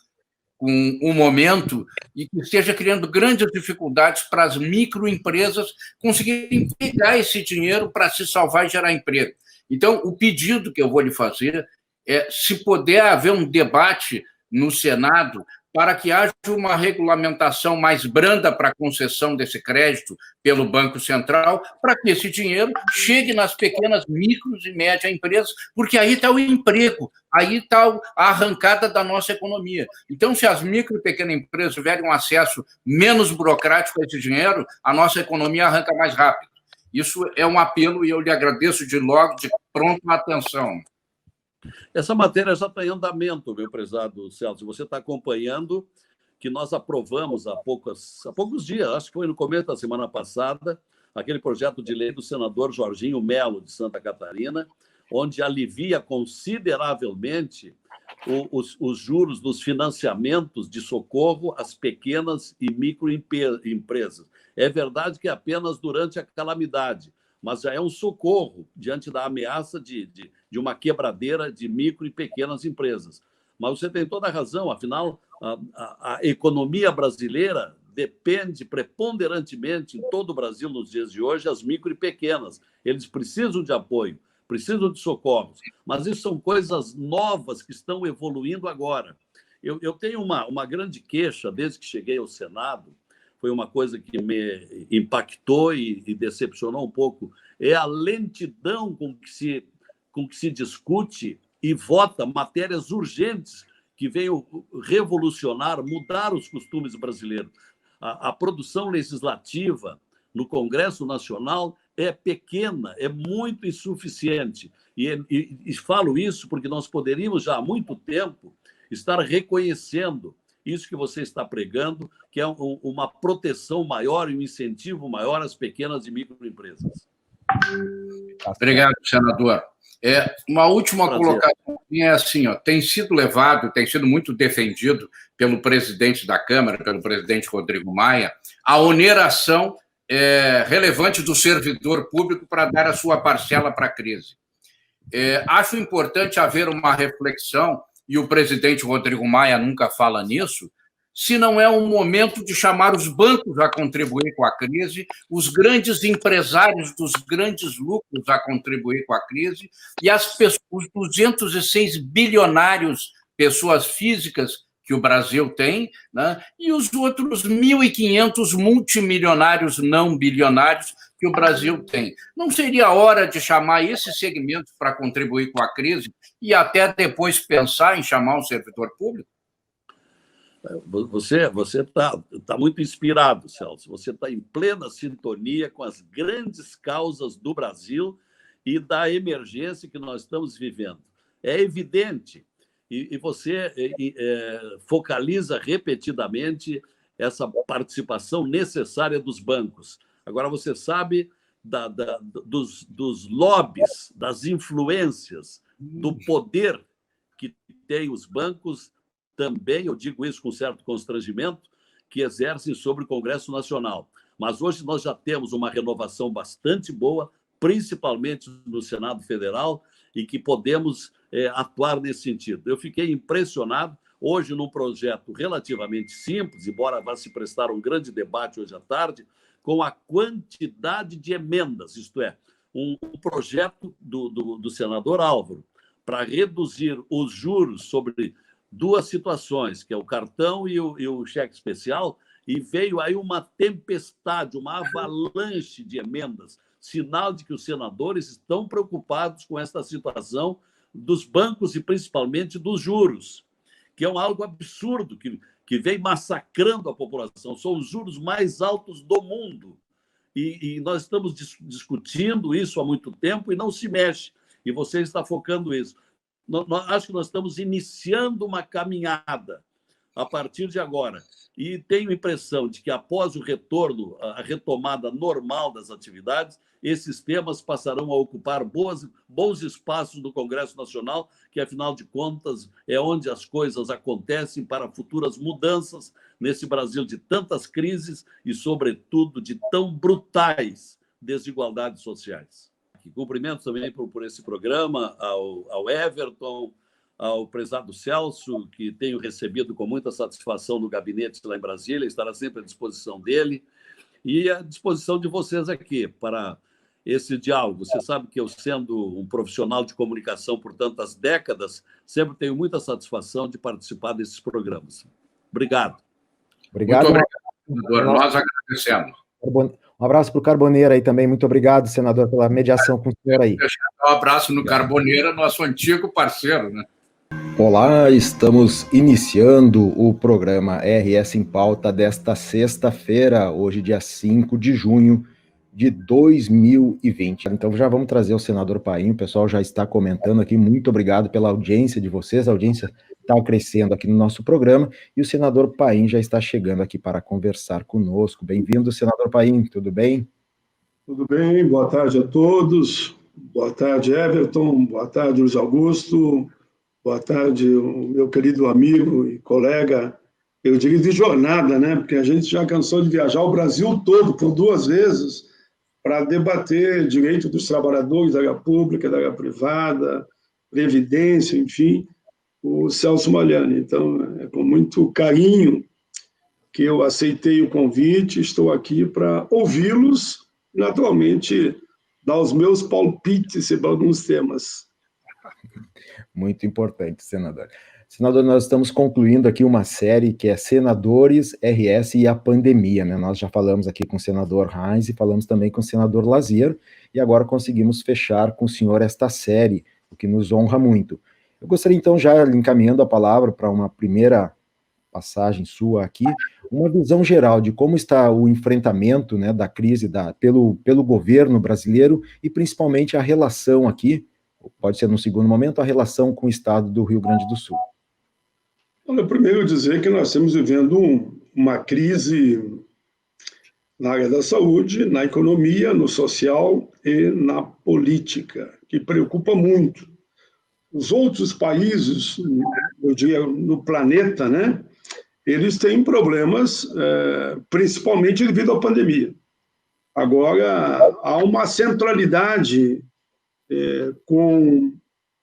o momento, e que esteja criando grandes dificuldades para as microempresas conseguirem pegar esse dinheiro para se salvar e gerar emprego. Então, o pedido que eu vou lhe fazer é, se puder haver um debate no Senado para que haja uma regulamentação mais branda para a concessão desse crédito pelo Banco Central, para que esse dinheiro chegue nas pequenas, micros e médias empresas, porque aí está o emprego, aí está a arrancada da nossa economia. Então, se as micro e pequenas empresas tiverem um acesso menos burocrático a esse dinheiro, a nossa economia arranca mais rápido. Isso é um apelo e eu lhe agradeço de logo, de pronta atenção. Essa matéria já está em andamento, meu prezado Celso. Você está acompanhando que nós aprovamos há poucos dias, acho que foi no começo da semana passada, aquele projeto de lei do senador Jorginho Melo, de Santa Catarina, onde alivia consideravelmente os juros dos financiamentos de socorro às pequenas e microempresas. É verdade que é apenas durante a calamidade, mas já é um socorro diante da ameaça de uma quebradeira de micro e pequenas empresas. Mas você tem toda a razão, afinal, a economia brasileira depende preponderantemente, em todo o Brasil, nos dias de hoje, as micro e pequenas. Eles precisam de apoio, precisam de socorros, mas isso são coisas novas que estão evoluindo agora. Eu tenho uma grande queixa desde que cheguei ao Senado, foi uma coisa que me impactou e decepcionou um pouco, é a lentidão com que se discute e vota matérias urgentes que venham revolucionar, mudar os costumes brasileiros. A produção legislativa no Congresso Nacional é pequena, é muito insuficiente. E falo isso porque nós poderíamos já há muito tempo estar reconhecendo isso que você está pregando, que é uma proteção maior e um incentivo maior às pequenas e microempresas. Obrigado, senador. Uma última colocação é assim, tem sido levado, tem sido muito defendido pelo presidente da Câmara, pelo presidente Rodrigo Maia, a oneração relevante do servidor público para dar a sua parcela para a crise. Acho importante haver uma reflexão, e o presidente Rodrigo Maia nunca fala nisso, se não é um momento de chamar os bancos a contribuir com a crise, os grandes empresários dos grandes lucros a contribuir com a crise, e os 206 bilionários pessoas físicas que o Brasil tem, né? E os outros 1.500 multimilionários não bilionários que o Brasil tem. Não seria hora de chamar esses segmentos para contribuir com a crise e até depois pensar em chamar um servidor público? Você tá muito inspirado, Celso. Você está em plena sintonia com as grandes causas do Brasil e da emergência que nós estamos vivendo. É evidente, e você focaliza repetidamente essa participação necessária dos bancos. Agora, você sabe dos lobbies, das influências, do poder que tem os bancos também, eu digo isso com certo constrangimento, que exercem sobre o Congresso Nacional. Mas hoje nós já temos uma renovação bastante boa, principalmente no Senado Federal, e que podemos atuar nesse sentido. Eu fiquei impressionado, hoje, num projeto relativamente simples, embora vá se prestar um grande debate hoje à tarde, com a quantidade de emendas, isto é, um projeto do senador Álvaro para reduzir os juros sobre duas situações, que é o cartão e o cheque especial, e veio aí uma tempestade, uma avalanche de emendas, sinal de que os senadores estão preocupados com esta situação dos bancos e principalmente dos juros, que é algo absurdo, que vem massacrando a população. São os juros mais altos do mundo. E nós estamos discutindo isso há muito tempo e não se mexe. E você está focando isso. Acho que nós estamos iniciando uma caminhada a partir de agora. E tenho a impressão de que, após o retorno, a retomada normal das atividades, esses temas passarão a ocupar bons espaços do Congresso Nacional, que, afinal de contas, é onde as coisas acontecem para futuras mudanças nesse Brasil de tantas crises e, sobretudo, de tão brutais desigualdades sociais. Cumprimento também por esse programa ao Everton, ao prezado Celso, que tenho recebido com muita satisfação no gabinete lá em Brasília, estará sempre à disposição dele, e à disposição de vocês aqui para esse diálogo. Você sabe que eu, sendo um profissional de comunicação por tantas décadas, sempre tenho muita satisfação de participar desses programas. Obrigado. Obrigado. Muito obrigado. Nós agradecemos. Um abraço para o Carboneira aí também. Muito obrigado, senador, pela mediação com o senhor aí. Um abraço no Carboneira, nosso antigo parceiro, né? Olá, estamos iniciando o programa RS em Pauta desta sexta-feira, hoje, dia 5 de junho de 2020. Então, já vamos trazer o senador Paim, o pessoal já está comentando aqui. Muito obrigado pela audiência de vocês, a audiência está crescendo aqui no nosso programa, e o senador Paim já está chegando aqui para conversar conosco. Bem-vindo, senador Paim, tudo bem? Tudo bem, boa tarde a todos. Boa tarde, Everton, boa tarde, Luiz Augusto. Boa tarde, o meu querido amigo e colega, eu diria de jornada, né? Porque a gente já cansou de viajar o Brasil todo por 2 vezes para debater direito dos trabalhadores da área pública, da área privada, previdência, enfim, o Celso Malhani. Então, é com muito carinho que eu aceitei o convite, estou aqui para ouvi-los, naturalmente, dar os meus palpites sobre alguns temas. Muito importante, senador. Senador, nós estamos concluindo aqui uma série que é Senadores, RS e a Pandemia, né? Nós já falamos aqui com o senador Heinz e falamos também com o senador Lazier, e agora conseguimos fechar com o senhor esta série, o que nos honra muito. Eu gostaria, então, já encaminhando a palavra para uma primeira passagem sua aqui, uma visão geral de como está o enfrentamento, né, da crise pelo governo brasileiro e principalmente a relação aqui, pode ser no segundo momento, a relação com o estado do Rio Grande do Sul. Olha, primeiro dizer que nós estamos vivendo uma crise na área da saúde, na economia, no social e na política, que preocupa muito. Os outros países, eu diria, no planeta, né, eles têm problemas, principalmente devido à pandemia. Agora, há uma centralidade com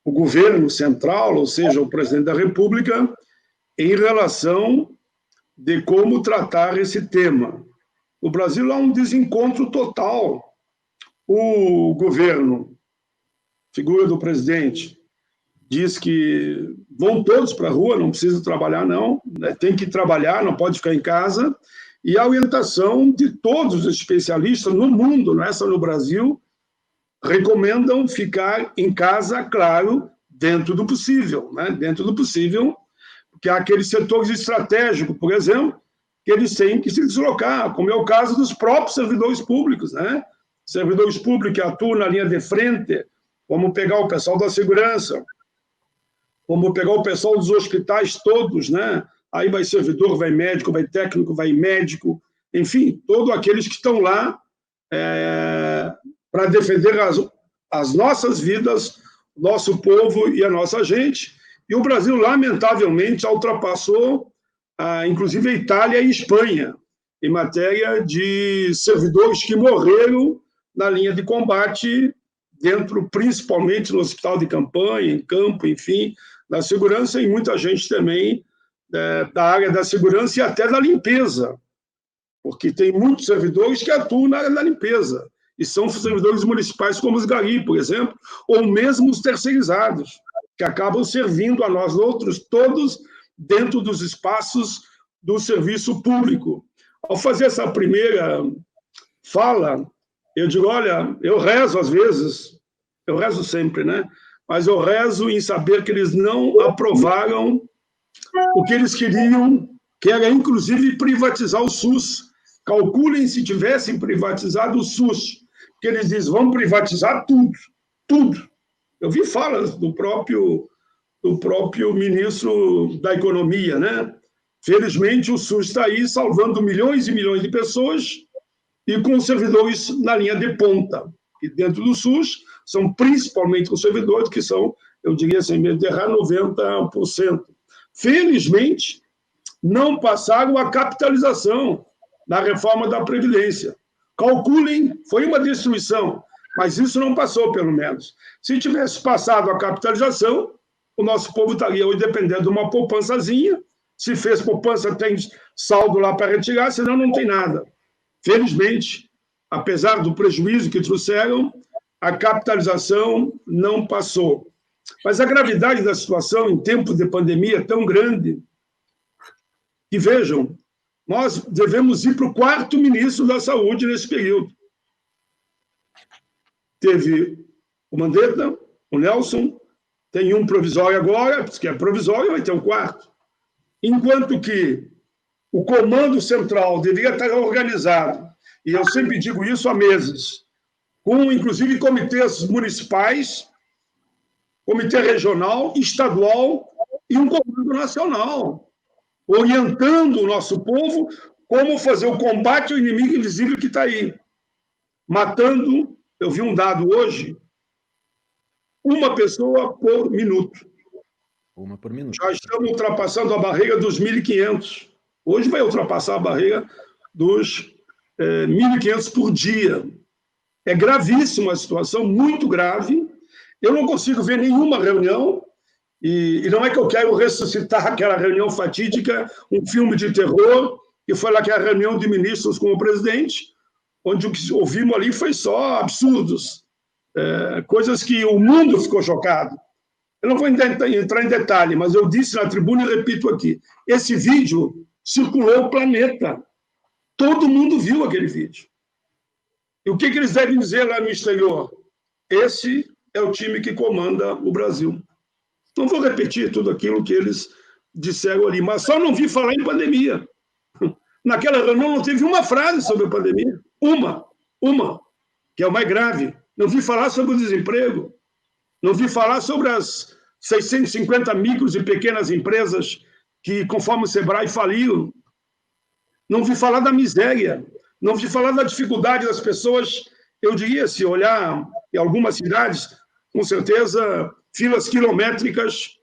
o governo central, ou seja, o presidente da República, em relação de como tratar esse tema. No Brasil há um desencontro total. O governo, figura do presidente, diz que vão todos para a rua, não precisa trabalhar, não, né? Tem que trabalhar, não pode ficar em casa. E a orientação de todos os especialistas no mundo, não é só no Brasil, recomendam ficar em casa, claro, dentro do possível, né? Dentro do possível, porque há aqueles setores estratégicos, por exemplo, que eles têm que se deslocar, como é o caso dos próprios servidores públicos, né? Servidores públicos que atuam na linha de frente, como pegar o pessoal da segurança, como pegar o pessoal dos hospitais todos, né? Aí vai servidor, vai médico, vai técnico, vai médico, enfim, todos aqueles que estão lá para defender as nossas vidas, nosso povo e a nossa gente. E o Brasil, lamentavelmente, ultrapassou, inclusive, a Itália e a Espanha, em matéria de servidores que morreram na linha de combate, dentro, principalmente no hospital de campanha, em campo, enfim, da segurança, e muita gente também da área da segurança e até da limpeza, porque tem muitos servidores que atuam na área da limpeza, e são servidores municipais como os GARI, por exemplo, ou mesmo os terceirizados, que acabam servindo a nós outros, todos dentro dos espaços do serviço público. Ao fazer essa primeira fala, eu digo, olha, eu rezo às vezes, eu rezo sempre, né? Mas eu rezo em saber que eles não aprovaram o que eles queriam, que era, inclusive, privatizar o SUS. Calculem se tivessem privatizado o SUS, porque eles dizem, vamos privatizar tudo, tudo. Eu vi falas do próprio ministro da Economia, né? Felizmente, o SUS está aí salvando milhões e milhões de pessoas e com servidores na linha de ponta. E dentro do SUS, são principalmente os servidores que são, eu diria, sem medo de errar, 90%. Felizmente, não passaram a capitalização na reforma da Previdência. Calculem, foi uma destruição, mas isso não passou, pelo menos. Se tivesse passado a capitalização, o nosso povo estaria hoje dependendo de uma poupançazinha. Se fez poupança, tem saldo lá para retirar, senão não tem nada. Felizmente, apesar do prejuízo que trouxeram, a capitalização não passou. Mas a gravidade da situação em tempos de pandemia é tão grande que, vejam, nós devemos ir para o 4º ministro da Saúde nesse período. Teve o Mandetta, o Nelson, tem um provisório agora, que é provisório, vai ter um 4º. Enquanto que o comando central deveria estar organizado, e eu sempre digo isso há meses, com, inclusive, comitês municipais, comitê regional, estadual e um comando nacional, orientando o nosso povo como fazer o combate ao inimigo invisível que está aí, matando, eu vi um dado hoje, uma pessoa por minuto. Uma por minuto. Já estamos ultrapassando a barreira dos 1.500. Hoje vai ultrapassar a barreira dos 1.500 por dia. É gravíssima a situação, muito grave. Eu não consigo ver nenhuma reunião, e não é que eu quero ressuscitar aquela reunião fatídica, um filme de terror, que foi lá que a reunião de ministros com o presidente, onde o que ouvimos ali foi só absurdos, coisas que o mundo ficou chocado. Eu não vou entrar em detalhe, mas eu disse na tribuna e repito aqui, esse vídeo circulou o planeta. Todo mundo viu aquele vídeo. E o que eles devem dizer lá no exterior? Esse é o time que comanda o Brasil. Não vou repetir tudo aquilo que eles disseram ali, mas só não vi falar em pandemia. Naquela reunião não teve uma frase sobre a pandemia. Uma, que é o mais grave. Não vi falar sobre o desemprego. Não vi falar sobre as 650 micros e pequenas empresas que, conforme o Sebrae, faliram. Não vi falar da miséria. Não vi falar da dificuldade das pessoas. Eu diria, se olhar em algumas cidades, com certeza, filas quilométricas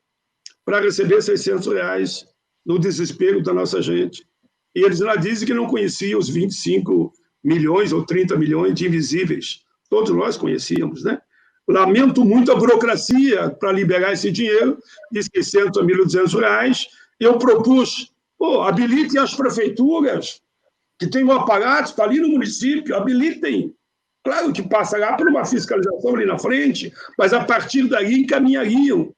para receber R$600 no desespero da nossa gente. E eles lá dizem que não conheciam os 25 milhões ou 30 milhões de invisíveis. Todos nós conhecíamos, né? Lamento muito a burocracia para liberar esse dinheiro, de R$600 a R$1.200. Eu propus, habilitem as prefeituras, que tem um aparato, está ali no município, habilitem. Claro que passará por uma fiscalização ali na frente, mas a partir daí encaminhariam.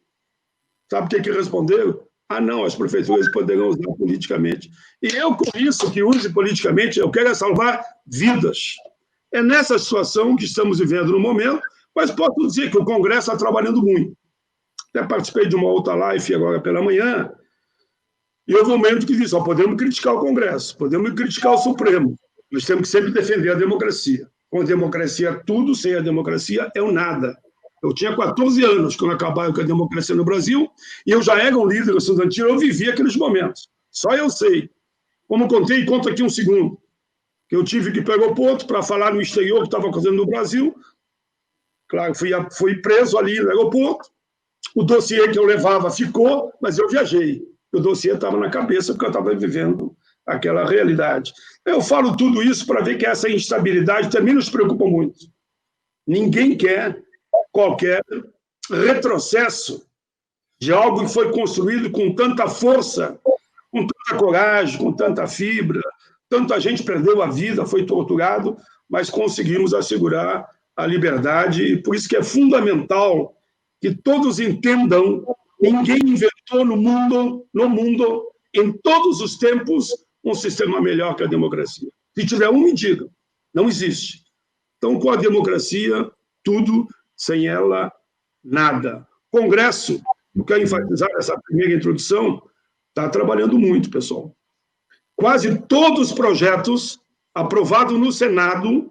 Sabe o que responderam? Ah, não, as prefeituras poderão usar politicamente. E eu, com isso, que use politicamente, eu quero salvar vidas. É nessa situação que estamos vivendo no momento, mas posso dizer que o Congresso está trabalhando muito. Até participei de uma outra live agora pela manhã, e houve um momento que disse, só podemos criticar o Congresso, podemos criticar o Supremo, nós temos que sempre defender a democracia. Com a democracia tudo, sem a democracia é o nada. Eu tinha 14 anos quando acabaram com a democracia no Brasil, e eu já era um líder estudantil, eu vivia aqueles momentos. Só eu sei. Como contei, conto aqui um segundo, que eu tive que ir para o aeroporto para falar no exterior que estava acontecendo no Brasil. Claro, fui preso ali no aeroporto, o dossiê que eu levava ficou, mas eu viajei. O dossiê estava na cabeça porque eu estava vivendo aquela realidade. Eu falo tudo isso para ver que essa instabilidade também nos preocupa muito. Ninguém quer qualquer retrocesso de algo que foi construído com tanta força, com tanta coragem, com tanta fibra. Tanta gente perdeu a vida, foi torturado, mas conseguimos assegurar a liberdade. E por isso que é fundamental que todos entendam, ninguém inventou no mundo, em todos os tempos, um sistema melhor que a democracia. Se tiver um, me diga. Não existe. Então, com a democracia, tudo, sem ela, nada. O Congresso, eu quero enfatizar essa primeira introdução, está trabalhando muito, pessoal. Quase todos os projetos aprovados no Senado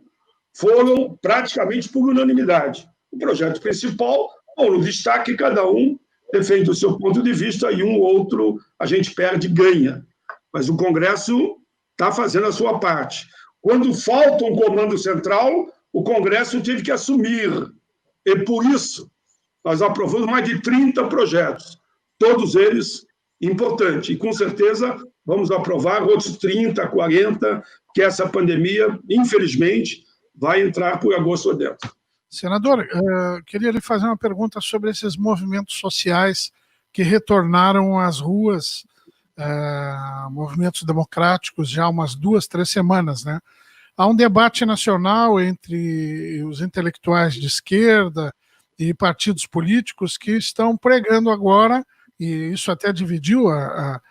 foram praticamente por unanimidade. O projeto principal, no destaque, cada um defende o seu ponto de vista e um ou outro a gente perde e ganha. Mas o Congresso está fazendo a sua parte. Quando falta um comando central, o Congresso teve que assumir. E por isso, nós aprovamos mais de 30 projetos, todos eles importantes. E, com certeza, vamos aprovar outros 30, 40, que essa pandemia, infelizmente, vai entrar por agosto dentro. Senador, queria lhe fazer uma pergunta sobre esses movimentos sociais que retornaram às ruas, movimentos democráticos, já há umas 2, 3 semanas, né? Há um debate nacional entre os intelectuais de esquerda e partidos políticos que estão pregando agora, e isso até dividiu a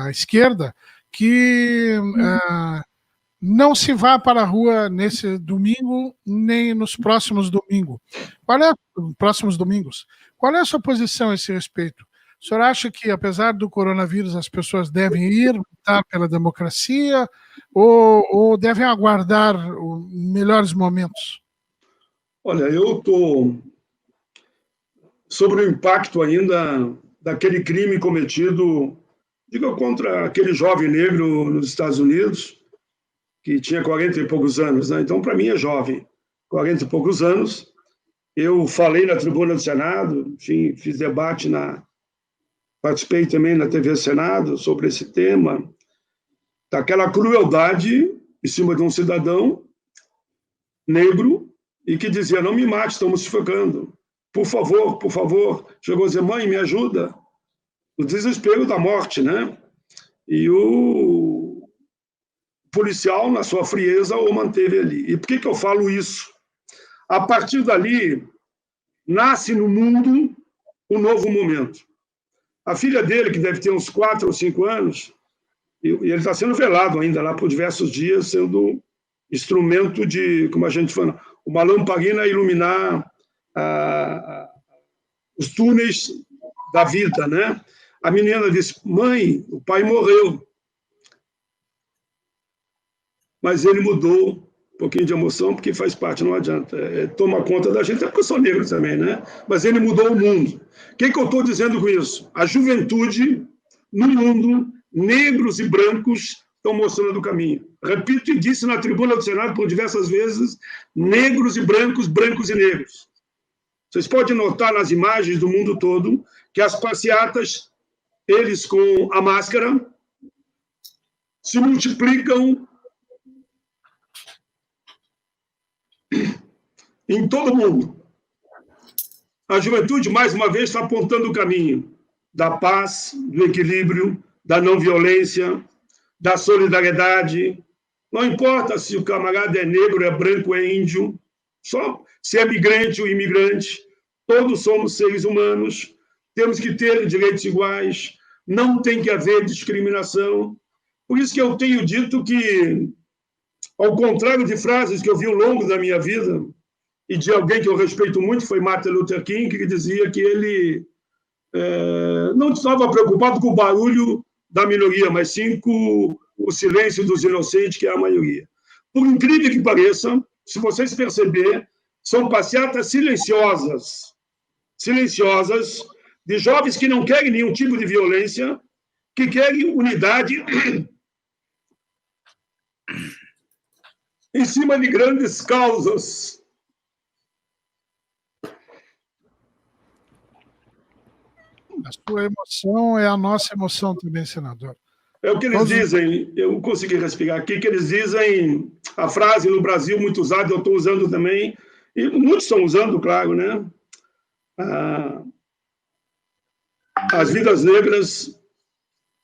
esquerda, que não se vá para a rua nesse domingo, nem nos próximos domingos. Próximos domingos. Qual é a sua posição a esse respeito? O senhor acha que, apesar do coronavírus, as pessoas devem ir lutar pela democracia ou devem aguardar melhores momentos? Olha, eu estou sobre o impacto ainda daquele crime cometido, digo, contra aquele jovem negro nos Estados Unidos, que tinha 40 e poucos anos, né? Então, para mim, é jovem, 40 e poucos anos. Eu falei na tribuna do Senado, enfim, fiz debate participei também na TV Senado sobre esse tema, daquela crueldade em cima de um cidadão negro e que dizia, não me mate, estamos sufocando. Por favor. Chegou a dizer, mãe, me ajuda. O desespero da morte, né? E o policial, na sua frieza, o manteve ali. E por que eu falo isso? A partir dali, nasce no mundo um novo momento. A filha dele, que deve ter uns 4 ou 5 anos, e ele está sendo velado ainda lá por diversos dias, sendo instrumento de, como a gente fala, uma lamparina a iluminar os túneis da vida, né? A menina disse, mãe, o pai morreu. Mas ele mudou um pouquinho de emoção, porque faz parte, não adianta. Toma conta da gente, até porque eu sou negro também, né? Mas ele mudou o mundo. O que eu estou dizendo com isso? A juventude no mundo, negros e brancos, estão mostrando o caminho. Repito e disse na tribuna do Senado por diversas vezes, negros e brancos, brancos e negros. Vocês podem notar nas imagens do mundo todo que as passeatas, eles com a máscara, se multiplicam em todo o mundo. A juventude, mais uma vez, está apontando o caminho da paz, do equilíbrio, da não violência, da solidariedade. Não importa se o camarada é negro, é branco, é índio, só se é migrante ou imigrante, todos somos seres humanos, temos que ter direitos iguais, não tem que haver discriminação. Por isso que eu tenho dito que, ao contrário de frases que eu vi ao longo da minha vida, e de alguém que eu respeito muito, foi Martin Luther King, que dizia que ele não estava preocupado com o barulho da minoria, mas sim com o silêncio dos inocentes, que é a maioria. Por incrível que pareça, se vocês perceberem, são passeatas silenciosas, de jovens que não querem nenhum tipo de violência, que querem unidade em cima de grandes causas. A sua emoção é a nossa emoção também, senador. É o que eles dizem, eu consegui respirar aqui, que eles dizem, a frase no Brasil muito usada, eu estou usando também, e muitos estão usando, claro, né? As vidas negras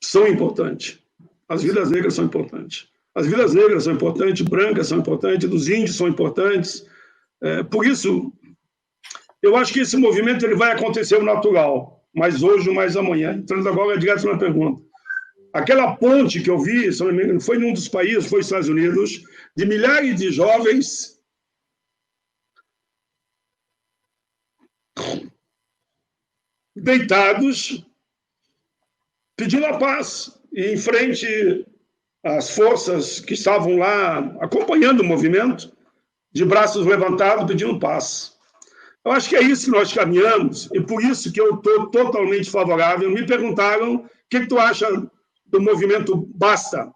são importantes. As vidas negras são importantes. As vidas negras são importantes, brancas são importantes, dos índios são importantes. Por isso, eu acho que esse movimento ele vai acontecer o natural, mais hoje ou mais amanhã. Entrando agora direto na pergunta. Aquela ponte que eu vi, se não me engano, foi em um dos países, foi nos Estados Unidos, de milhares de jovens deitados, pedindo a paz, e em frente às forças que estavam lá acompanhando o movimento, de braços levantados, pedindo paz. Eu acho que é isso que nós caminhamos, e por isso que eu estou totalmente favorável. Me perguntaram o que tu acha do movimento Basta,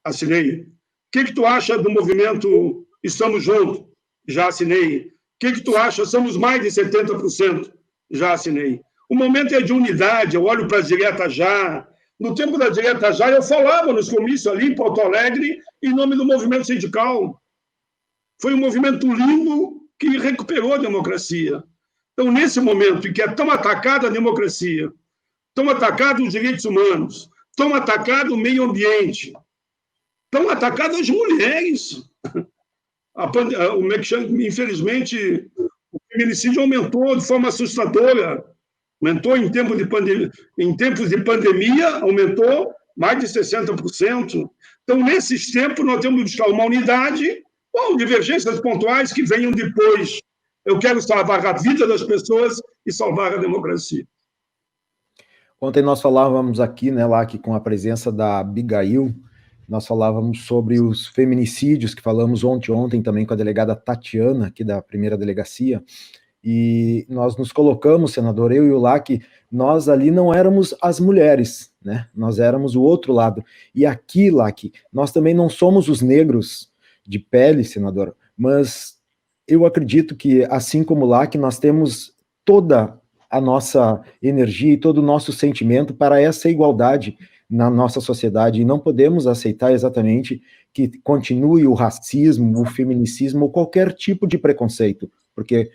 assinei. O que tu acha do movimento Estamos Juntos? Já assinei. O que tu acha? Somos mais de 70%? Já assinei. O momento é de unidade, eu olho para a Direta Já. No tempo da Direta Já, eu falava nos comícios ali em Porto Alegre em nome do movimento sindical. Foi um movimento lindo que recuperou a democracia. Então, nesse momento em que é tão atacada a democracia, tão atacados os direitos humanos, tão atacado o meio ambiente, tão atacadas as mulheres. Infelizmente, o feminicídio aumentou de forma assustadora. Aumentou em tempos de pandemia, aumentou mais de 60%. Então, nesses tempos, nós temos que buscar uma unidade ou divergências pontuais que venham depois. Eu quero salvar a vida das pessoas e salvar a democracia. Ontem nós falávamos aqui, né, lá que com a presença da Abigail, nós falávamos sobre os feminicídios, que falamos ontem também com a delegada Tatiana, aqui da primeira delegacia, e nós nos colocamos, senador, eu e o Lac, nós ali não éramos as mulheres, né, nós éramos o outro lado, e aqui, Lac, nós também não somos os negros de pele, senador, mas eu acredito que, assim como o Lac, nós temos toda a nossa energia e todo o nosso sentimento para essa igualdade na nossa sociedade, e não podemos aceitar exatamente que continue o racismo, o feminicismo ou qualquer tipo de preconceito, porque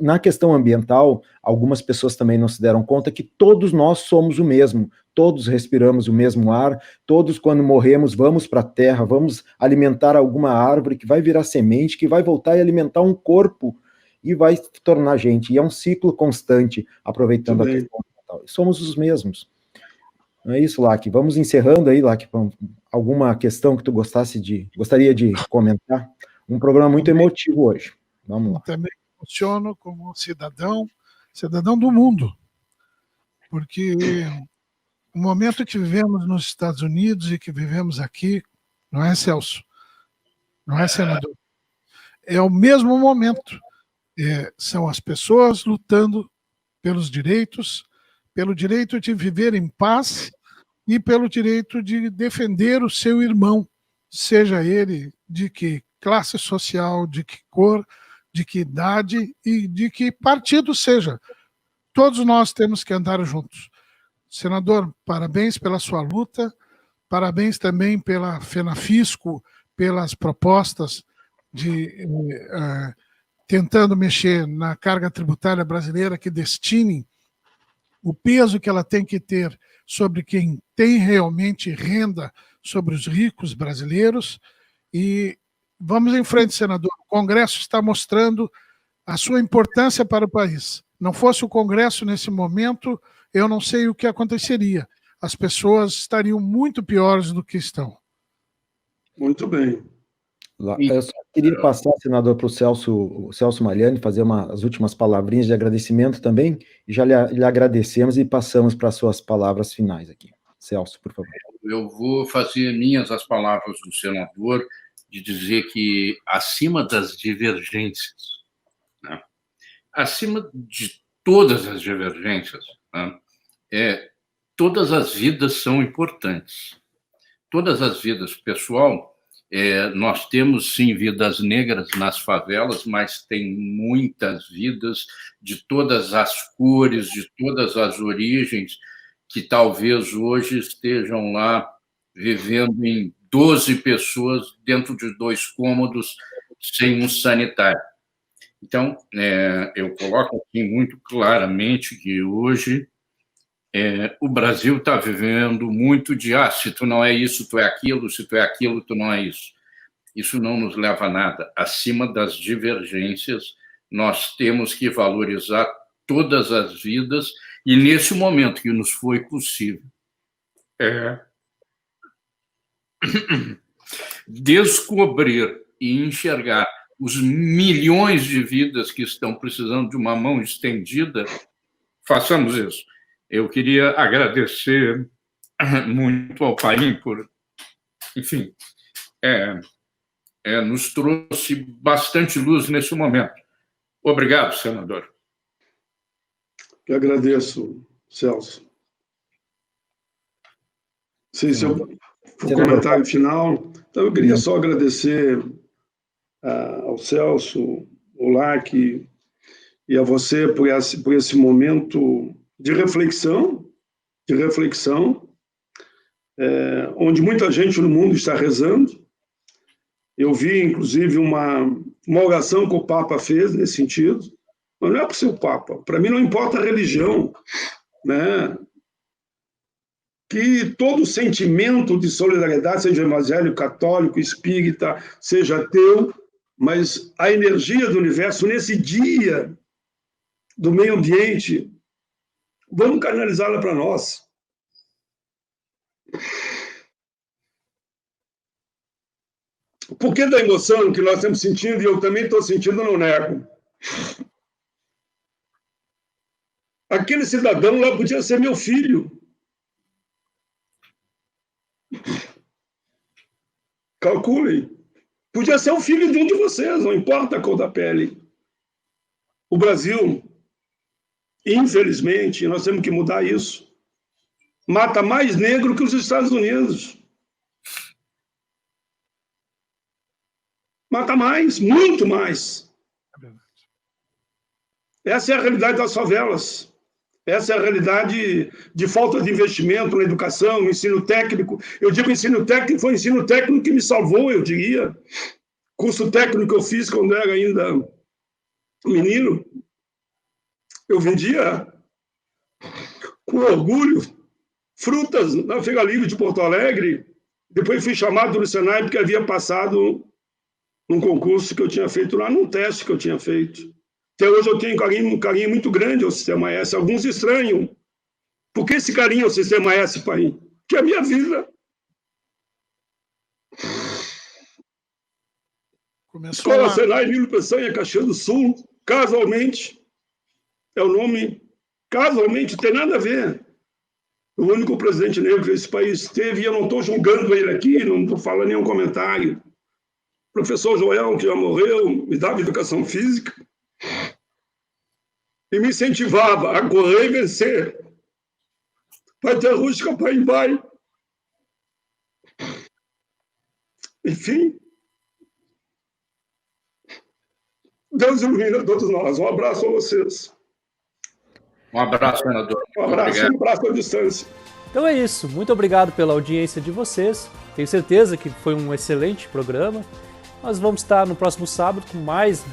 na questão ambiental, algumas pessoas também não se deram conta que todos nós somos o mesmo, todos respiramos o mesmo ar, todos quando morremos vamos para a terra, vamos alimentar alguma árvore que vai virar semente, que vai voltar e alimentar um corpo e vai tornar gente, e é um ciclo constante, aproveitando a questão ambiental. Somos os mesmos. Não é isso, Lac? Vamos encerrando aí, Lac, alguma questão que tu gostaria de comentar? Um programa muito emotivo hoje. Vamos lá. Também funciono como cidadão do mundo, porque o momento que vivemos nos Estados Unidos e que vivemos aqui, não é, Celso? Não é, senador? É o mesmo momento. São as pessoas lutando pelos direitos, pelo direito de viver em paz e pelo direito de defender o seu irmão, seja ele de que classe social, de que cor, de que idade e de que partido seja. Todos nós temos que andar juntos. Senador, parabéns pela sua luta, parabéns também pela FENAFISCO, pelas propostas de tentando mexer na carga tributária brasileira que destine o peso que ela tem que ter sobre quem tem realmente renda, sobre os ricos brasileiros. E vamos em frente, senador. O Congresso está mostrando a sua importância para o país. Não fosse o Congresso nesse momento, eu não sei o que aconteceria. As pessoas estariam muito piores do que estão. Muito bem. Eu só queria passar, senador, para o Celso Mariani, fazer as últimas palavrinhas de agradecimento também, e já lhe agradecemos e passamos para as suas palavras finais aqui. Celso, por favor. Eu vou fazer minhas as palavras do senador, de dizer que, acima das divergências, né, acima de todas as divergências, né, todas as vidas são importantes. Todas as vidas, pessoal, nós temos, sim, vidas negras nas favelas, mas tem muitas vidas de todas as cores, de todas as origens, que talvez hoje estejam lá vivendo em 12 pessoas dentro de 2 cômodos, sem um sanitário. Então, eu coloco aqui muito claramente que hoje o Brasil está vivendo muito de se tu não é isso, tu é aquilo, se tu é aquilo, tu não é isso. Isso não nos leva a nada. Acima das divergências, nós temos que valorizar todas as vidas, e nesse momento que nos foi possível descobrir e enxergar os milhões de vidas que estão precisando de uma mão estendida, façamos isso. Eu queria agradecer muito ao Paim por, enfim, nos trouxe bastante luz nesse momento. Obrigado, senador. Eu agradeço, Celso. Sim, seu comentário final. Então, eu queria só agradecer ao Celso, ao LAC e a você por esse momento de reflexão, onde muita gente no mundo está rezando. Eu vi, inclusive, uma oração que o Papa fez nesse sentido, mas não é para ser o Papa. Para mim não importa a religião, né? Que todo sentimento de solidariedade, seja evangélico, católico, espírita, seja ateu, mas a energia do universo nesse dia do meio ambiente, vamos canalizá-la para nós. O porquê da emoção que nós estamos sentindo, e eu também estou sentindo, não nego. Aquele cidadão lá podia ser meu filho. Calculem. Podia ser o filho de um de vocês, não importa a cor da pele. O Brasil, infelizmente, nós temos que mudar isso, mata mais negro que os Estados Unidos. Mata mais, muito mais. Essa é a realidade das favelas. Essa é a realidade de falta de investimento na educação, no ensino técnico. Eu digo ensino técnico, foi o ensino técnico que me salvou, eu diria. Curso técnico que eu fiz quando era ainda menino. Eu vendia com orgulho frutas na Feira Livre de Porto Alegre. Depois fui chamado no Senai porque havia passado num concurso que eu tinha feito lá, num teste que eu tinha feito. Até hoje eu tenho um carinho muito grande ao Sistema S. Alguns estranham. Por que esse carinho ao Sistema S, pai? Que é a minha vida. Escola Senai Nilo Peçanha, Caxias do Sul, casualmente, é o nome, casualmente, não tem nada a ver. O único presidente negro que esse país teve, e eu não estou julgando ele aqui, não estou falando nenhum comentário. O professor Joel, que já morreu, me dava educação física e me incentivava a correr e vencer. Vai ter rústica, pai, vai. Enfim, Deus ilumina todos nós. Um abraço a vocês. Um abraço, senador. Um abraço à distância. Então é isso. Muito obrigado pela audiência de vocês. Tenho certeza que foi um excelente programa. Nós vamos estar no próximo sábado com mais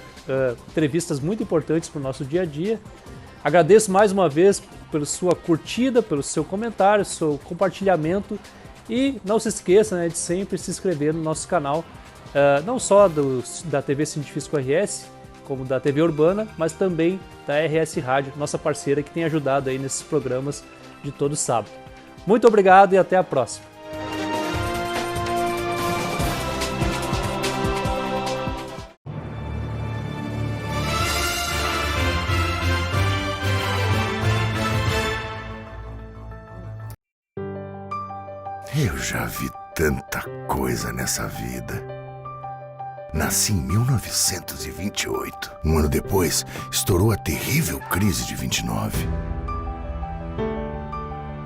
entrevistas muito importantes para o nosso dia a dia. Agradeço mais uma vez pela sua curtida, pelo seu comentário, seu compartilhamento. E não se esqueça, né, de sempre se inscrever no nosso canal, não só da TV Científico RS, como da TV Urbana, mas também da RS Rádio, nossa parceira que tem ajudado aí nesses programas de todo sábado. Muito obrigado e até a próxima. Eu já vi tanta coisa nessa vida. Nasci em 1928. Um ano depois, estourou a terrível crise de 29.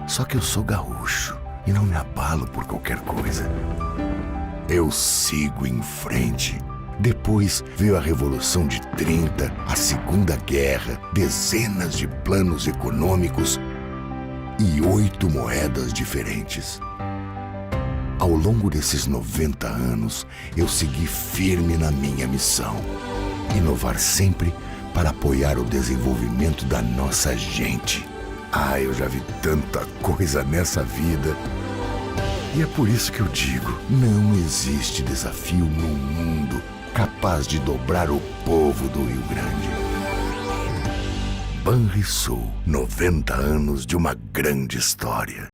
Só que eu sou gaúcho e não me abalo por qualquer coisa. Eu sigo em frente. Depois veio a Revolução de 30, a Segunda Guerra, dezenas de planos econômicos e 8 moedas diferentes. Ao longo desses 90 anos, eu segui firme na minha missão. Inovar sempre para apoiar o desenvolvimento da nossa gente. Eu já vi tanta coisa nessa vida. E é por isso que eu digo, não existe desafio no mundo capaz de dobrar o povo do Rio Grande. Banrisul, 90 anos de uma grande história.